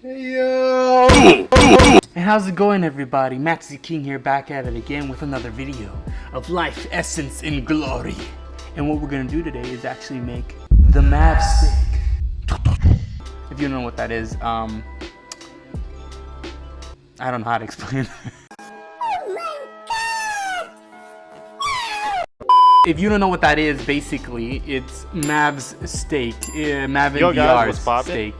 Hey yo! And how's it going, everybody? MattzKing here, back at it again with another video of life, essence, and glory. And what we're gonna do today is actually make the MavInVR Steak. If you don't know what that is, I don't know how to explain it. If you don't know what that is, basically, it's Mav's Steak, MavInVR Steak.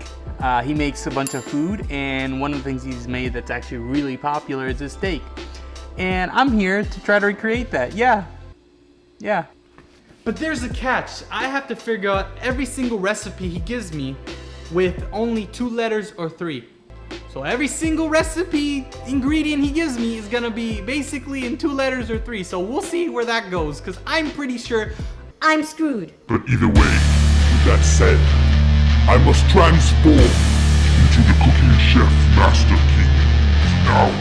He makes a bunch of food, and one of the things he's made that's actually really popular is his steak. And I'm here to try to recreate that. Yeah. But there's a catch. I have to figure out every single recipe he gives me with only 2 letters or 3. So every single recipe ingredient he gives me is gonna be basically in 2 letters or 3. So we'll see where that goes, because I'm pretty sure I'm screwed. But either way, with that said, I must transform into the cooking chef MattzKing. Now,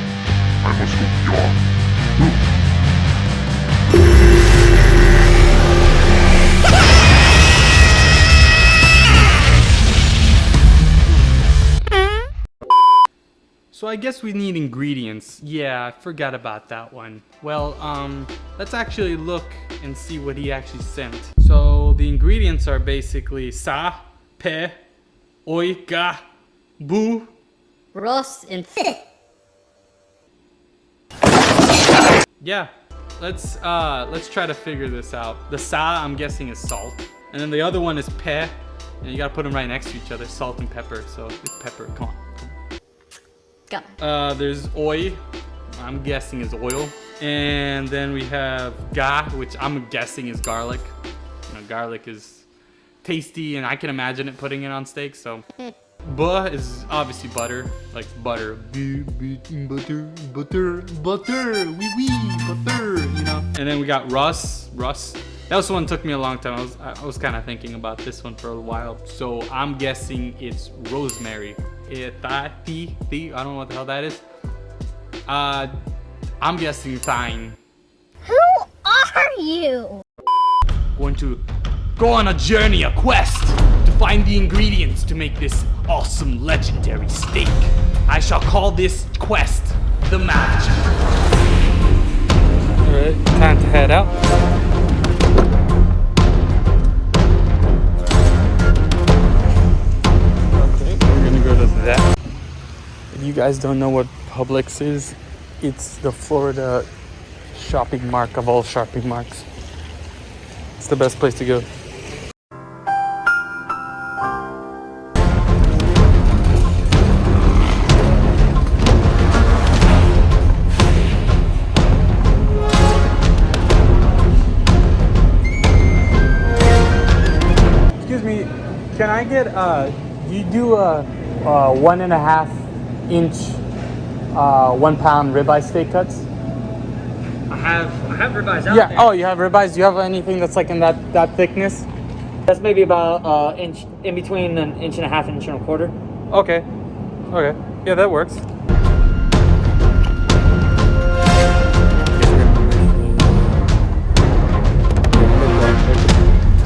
I must go beyond. So I guess we need ingredients. Yeah, I forgot about that one. Well, let's actually look and see what he actually sent. So the ingredients are basically sa, pe, oi, ga, bu, Ross, and yeah. Let's try to figure this out. The sa, I'm guessing, is salt, and then the other one is pe, and you gotta put them right next to each other, salt and pepper. So it's pepper. Come on. There's oi, I'm guessing is oil, and then we have ga, which I'm guessing is garlic. You know, garlic is tasty, and I can imagine it putting it on steak. So bu is obviously butter, like butter, butter, butter, you know. And then we got Russ. That was one that took me a long time. I was kind of thinking about this one for a while. So I'm guessing it's rosemary. I don't know what the hell that is. I'm guessing thyme. Who are you? Going to go on a journey, a quest, to find the ingredients to make this awesome, legendary steak. I shall call this quest the MavInVR. Alright, time to head out. That. If you guys don't know what Publix is, it's the Florida shopping mart of all shopping marts. It's the best place to go. Excuse me, can I get you do a 1.5 inch 1 pound ribeye steak cuts? I have ribeyes out there. Oh, you have ribeyes. Do you have anything that's like in that thickness? That's maybe about inch, in between an 1.5 inches and 1.25 inches. Okay, yeah, that works.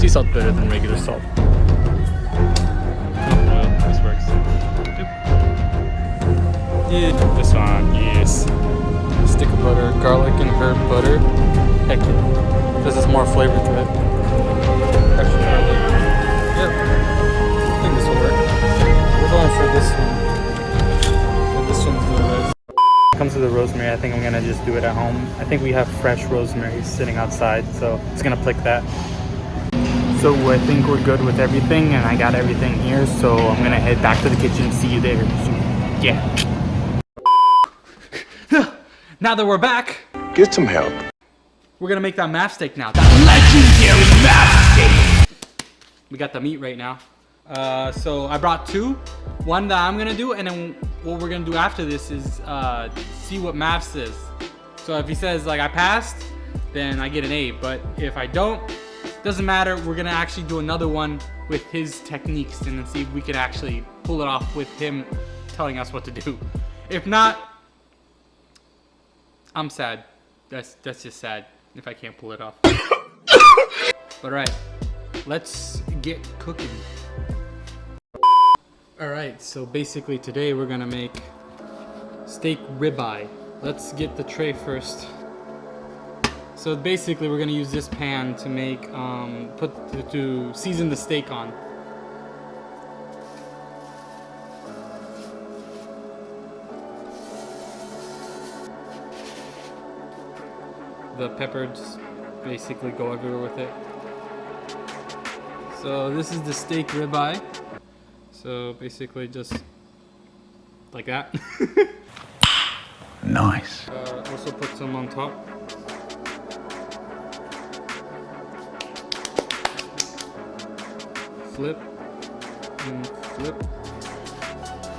Sea salt better than regular salt. This one, yes. Stick of butter, garlic and herb butter. Heck yeah. This is more flavor to it. Extra garlic. Yep. I think this will work. We're going for this one. And this one's the rest. When it comes to the rosemary, I think I'm gonna just do it at home. I think we have fresh rosemary sitting outside, so it's gonna pick that. So I think we're good with everything, and I got everything here, so I'm gonna head back to the kitchen and see you there. So, yeah. Now that we're back, Get some help. we're gonna make that MavInVR Steak now. That legendary MavInVR Steak. We got the meat right now. So I brought 2. One that I'm gonna do, and then what we're gonna do after this is see what Mav says. So if he says like I passed, then I get an A. But if I don't, doesn't matter. We're gonna actually do another one with his techniques, and then see if we can actually pull it off with him telling us what to do. If not, I'm sad. That's just sad if I can't pull it off. But right, let's get cooking. Alright, so basically today we're gonna make steak ribeye. Let's get the tray first. So basically we're gonna use this pan to make, to season the steak on. The pepper just basically go everywhere with it. So this is the steak ribeye. So basically just like that. Nice. Also put some on top. Flip and flip.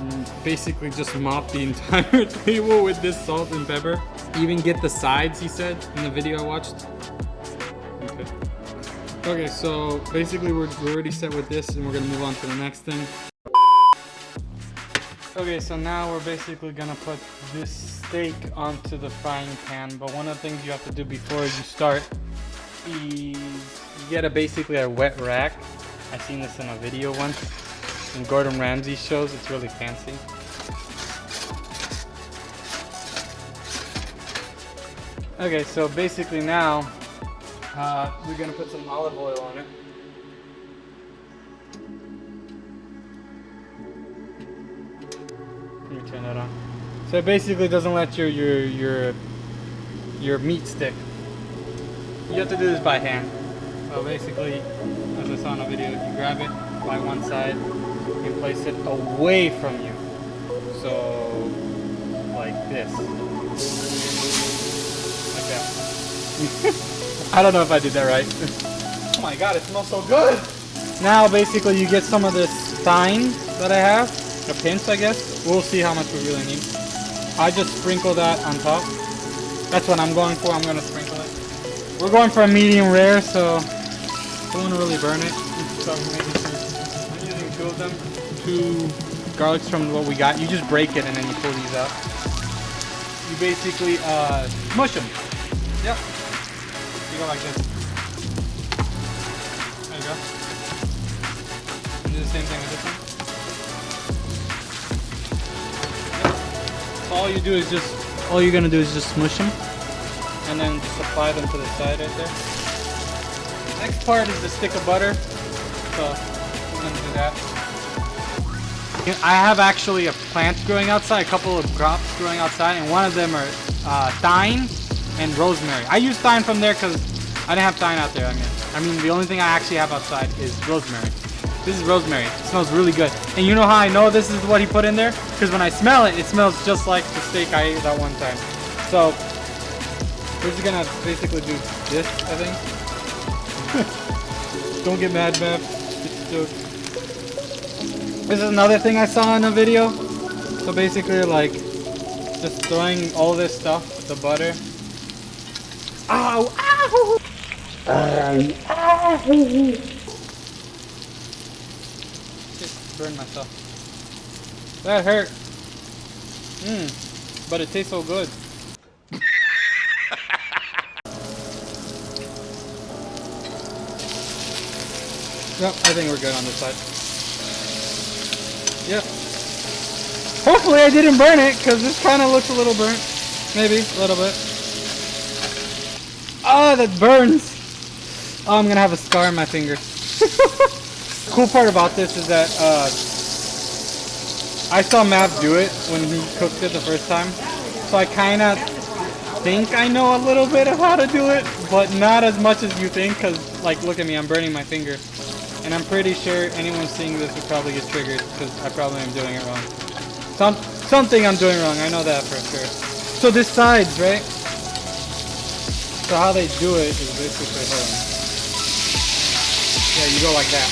And basically just mop the entire table with this salt and pepper. Even get the sides, he said in the video I watched. Okay. Okay, so basically we're already set with this and we're gonna move on to the next thing. Okay, so now we're basically gonna put this steak onto the frying pan, but one of the things you have to do before you start is you get basically a wet rack. I seen this in a video once in Gordon Ramsay's shows. It's really fancy. Okay, so basically now we're gonna put some olive oil on it. Let me turn that on. So it basically doesn't let your meat stick. You have to do this by hand. So basically, as I saw in a video, you grab it by one side, you place it away from you. So like this. Like that. I don't know if I did that right. Oh my god, it smells so good! Now basically you get some of this thyme that I have. A pinch, I guess. We'll see how much we really need. I just sprinkle that on top. That's what I'm going for. I'm going to sprinkle it. We're going for a medium rare, so don't want to really burn it. So I'm using two of them. 2 garlics from what we got. You just break it and then you pull these out. You basically smush them. Yep. You go like this. There you go. And do the same thing with this one. All you do is all you're gonna do is just smush them and then just apply them to the side right there. Next part is the stick of butter. So we're gonna do that. I have actually a plant growing outside, a couple of crops growing outside, and one of them are thyme and rosemary. I use thyme from there because I didn't have thyme out there. I mean the only thing I actually have outside is rosemary. This is rosemary. It smells really good. And you know how I know this is what he put in there? Because when I smell it, it smells just like the steak I ate that one time. So, we're just gonna basically do this, I think. Don't get mad, Mav. This is another thing I saw in a video. So basically, like, just throwing all this stuff, the butter. Ow! Ow! Ow! Burn myself. That hurt. But it tastes so good. Yep, I think we're good on this side. Yep. Hopefully I didn't burn it, because this kind of looks a little burnt. Maybe, a little bit. Oh, that burns! Oh, I'm going to have a scar on my finger. The cool part about this is that I saw Mav do it when he cooked it the first time. So I kind of think I know a little bit of how to do it, but not as much as you think, because, like, look at me, I'm burning my finger. And I'm pretty sure anyone seeing this would probably get triggered, because I probably am doing it wrong. Something I'm doing wrong, I know that for sure. So this sides, right? So how they do it is basically, hold on. Yeah, you go like that.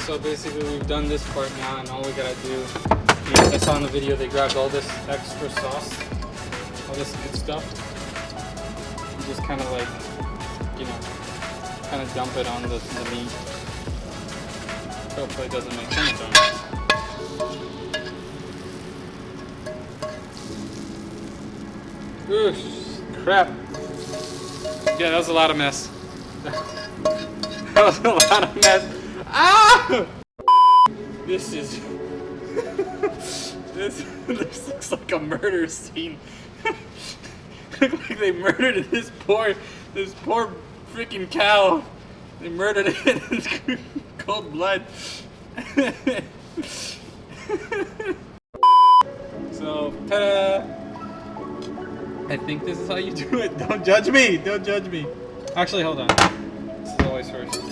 So basically we've done this part now, and all we gotta do is, I saw in the video they grabbed all this extra sauce, all this good stuff. You just kind of like, you know, kind of dump it on the meat. Hopefully it doesn't make too much on it. Ooh, crap. Yeah, that was a lot of mess. That was a lot of mess. Ah! This is... this looks like a murder scene. Looks like they murdered this poor freaking cow. They murdered it in cold blood. So, ta-da! I think this is how you do it. Don't judge me. Don't judge me. Actually, hold on. This is always first. Okay,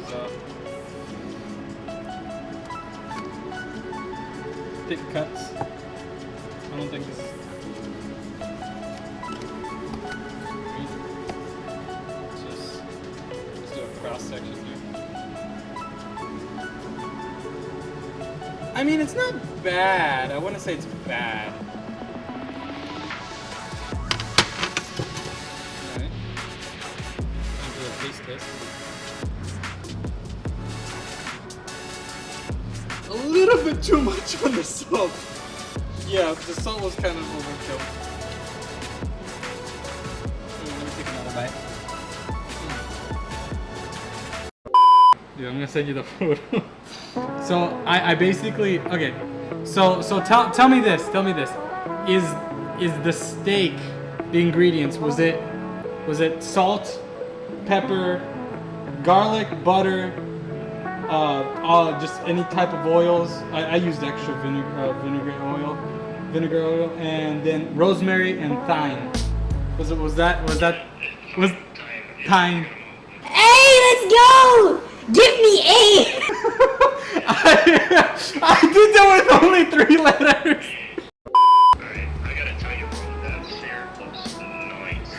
so thick cuts. I don't think this is. Let's do a cross section here. I mean, it's not bad. I wouldn't say it's bad. Alright. Time for a taste test. A little bit too much on the salt. Yeah, the salt was kind of overkill. Let me take another bite. Dude, I'm gonna send you the photo. So I basically, okay. So tell me this. Is the steak, the ingredients, was it salt, pepper, garlic, butter, just any type of oils? I used extra vinegar oil, and then rosemary and thyme. Was thyme? Hey, let's go! Give me A! I did that with only 3 letters. Alright, I gotta tell you, bro, that sear looks nice.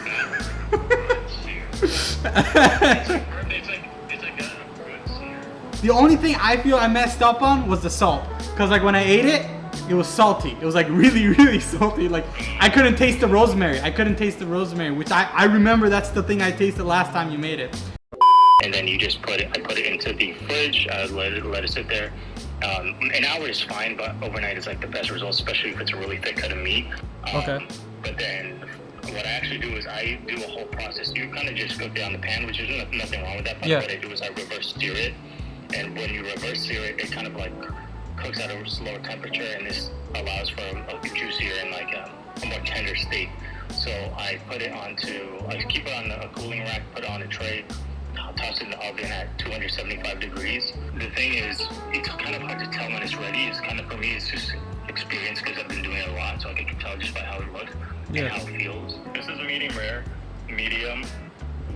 It's like a good sear. The only thing I feel I messed up on was the salt. Cause like when I ate it, it was salty. It was like really, really salty. Like I couldn't taste the rosemary. Which I remember that's the thing I tasted last time you made it. And then you just I put it into the fridge, let it sit there. An hour is fine, but overnight is like the best result, especially if it's a really thick cut of meat. Okay. But then what I actually do is I do a whole process. You kind of just cook it on the pan, which is nothing wrong with that. But Yeah. what I do is I reverse sear it. And when you reverse sear it, it kind of like cooks at a slower temperature, and this allows for a juicier and like a more tender steak. So I keep it on a cooling rack, put it on a tray, toss it in the oven at 275 degrees. The thing is, it's kind of hard to tell when it's ready. It's kind of, for me, it's just experience because I've been doing it a lot, so I can tell just by how it looks and how it feels. This is a medium rare, medium,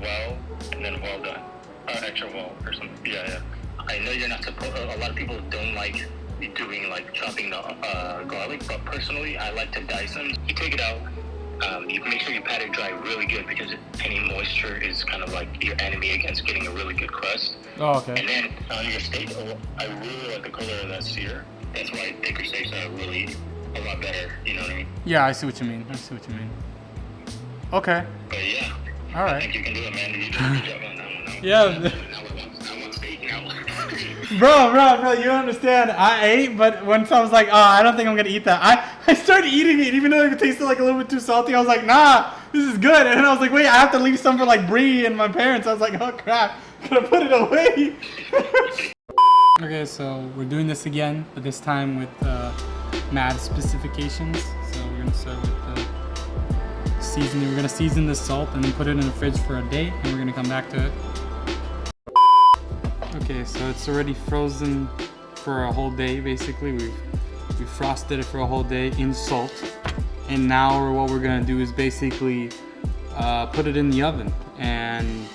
well, and then well done. Extra well or something. Yeah. I know you're not supposed. A lot of people don't like doing like chopping the garlic, but personally, I like to dice them. You take it out. You make sure you pat it dry really good because any moisture is kind of like your enemy against getting a really good crust. Oh, okay. And then on your steak, I really like the color of that sear. That's why thicker steaks are really a lot better. You know what I mean? Yeah, I see what you mean. Okay. But yeah. All right. I think you can do it, man. You did a good job on that one. Yeah. I want steak now. Bro, you don't understand. I ate, but once I was like, I don't think I'm gonna eat that. I started eating it, even though it tasted like a little bit too salty. I was like, nah, this is good. And I was like, wait, I have to leave some for like Bree and my parents. I was like, oh crap, gotta put it away. Okay, so we're doing this again, but this time with Mad specifications. So we're gonna start with the seasoning. We're gonna season the salt and then put it in the fridge for a day, and we're gonna come back to it. Okay, so it's already frozen for a whole day. Basically, we frosted it for a whole day in salt, and now what we're gonna do is basically put it in the oven and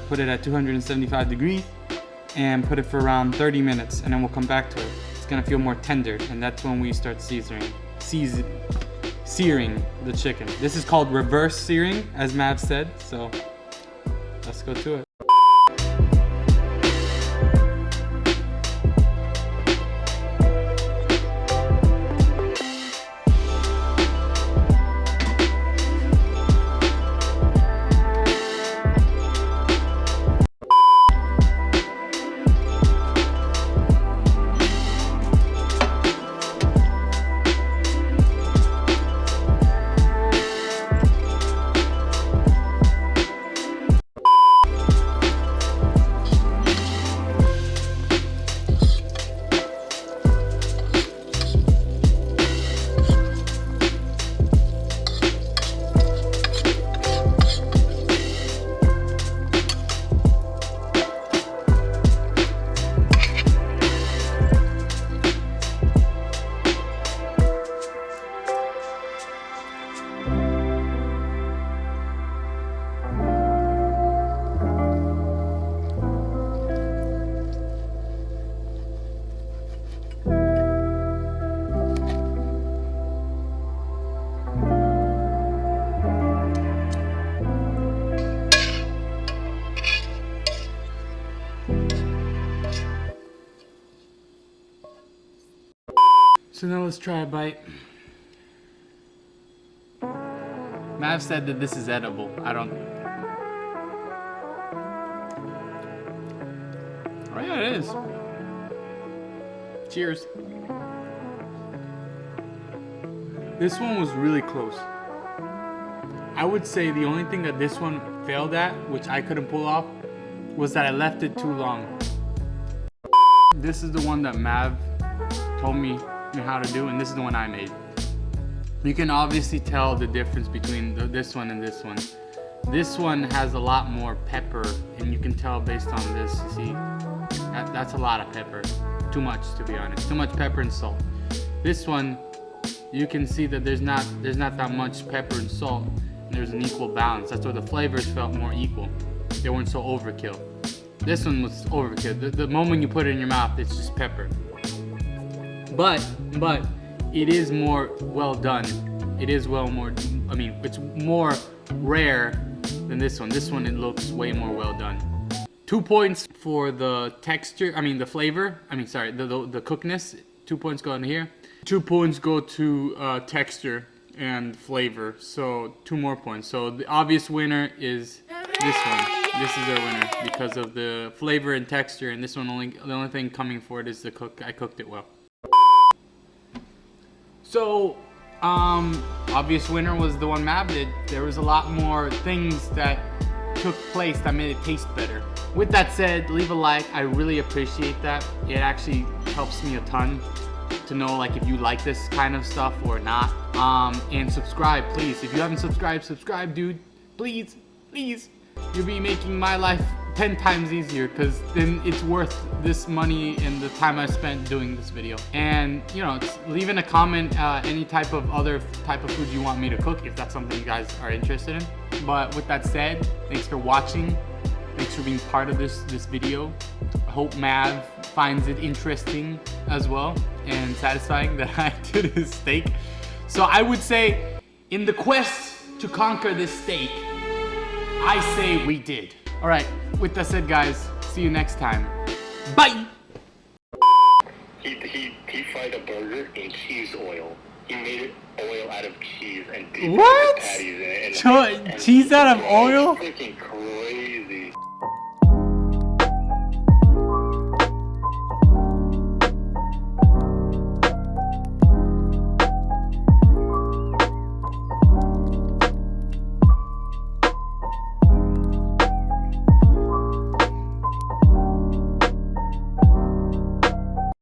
put it at 275 degrees and put it for around 30 minutes, and then we'll come back to it. It's gonna feel more tender, and that's when we start searing the chicken. This is called reverse searing, as Mav said. So let's go to it. So now let's try a bite. Mav said that this is edible. I don't. Oh yeah, it is. Cheers. This one was really close. I would say the only thing that this one failed at, which I couldn't pull off, was that I left it too long. This is the one that Mav told me how to do, and this is the one I made. You can obviously tell the difference between this one and this one. This one has a lot more pepper, and you can tell based on this. You see, that's a lot of pepper. Too much, to be honest. Too much pepper and salt. This one, you can see that there's not that much pepper and salt. And there's an equal balance. That's why the flavors felt more equal. They weren't so overkill. This one was overkill. The moment you put it in your mouth, it's just pepper. But it is more well done. It is it's more rare than this one. This one, it looks way more well done. 2 points for the texture, the flavor. The cookedness. 2 points go in here. 2 points go to texture and flavor. So 2 more points. So the obvious winner is this one. This is their winner because of the flavor and texture. And this one the only thing coming for it is the cook. I cooked it well. So, obvious winner was the one Mav did. There was a lot more things that took place that made it taste better. With that said, leave a like. I really appreciate that. It actually helps me a ton to know if you like this kind of stuff or not. And subscribe, please. If you haven't subscribe, dude. Please. You'll be making my life 10 times easier, because then it's worth this money and the time I spent doing this video. And leave in a comment any other type of food you want me to cook, if that's something you guys are interested in. But with that said, thanks for watching. Thanks for being part of this video. I hope Mav finds it interesting as well and satisfying that I did his steak. So I would say, in the quest to conquer this steak, I say we did. All right, with that said, guys, see you next time. Bye! He fried a burger in cheese oil. He made it oil out of cheese and dipped What? patties in it. Cheese out of oil? Freaking crazy.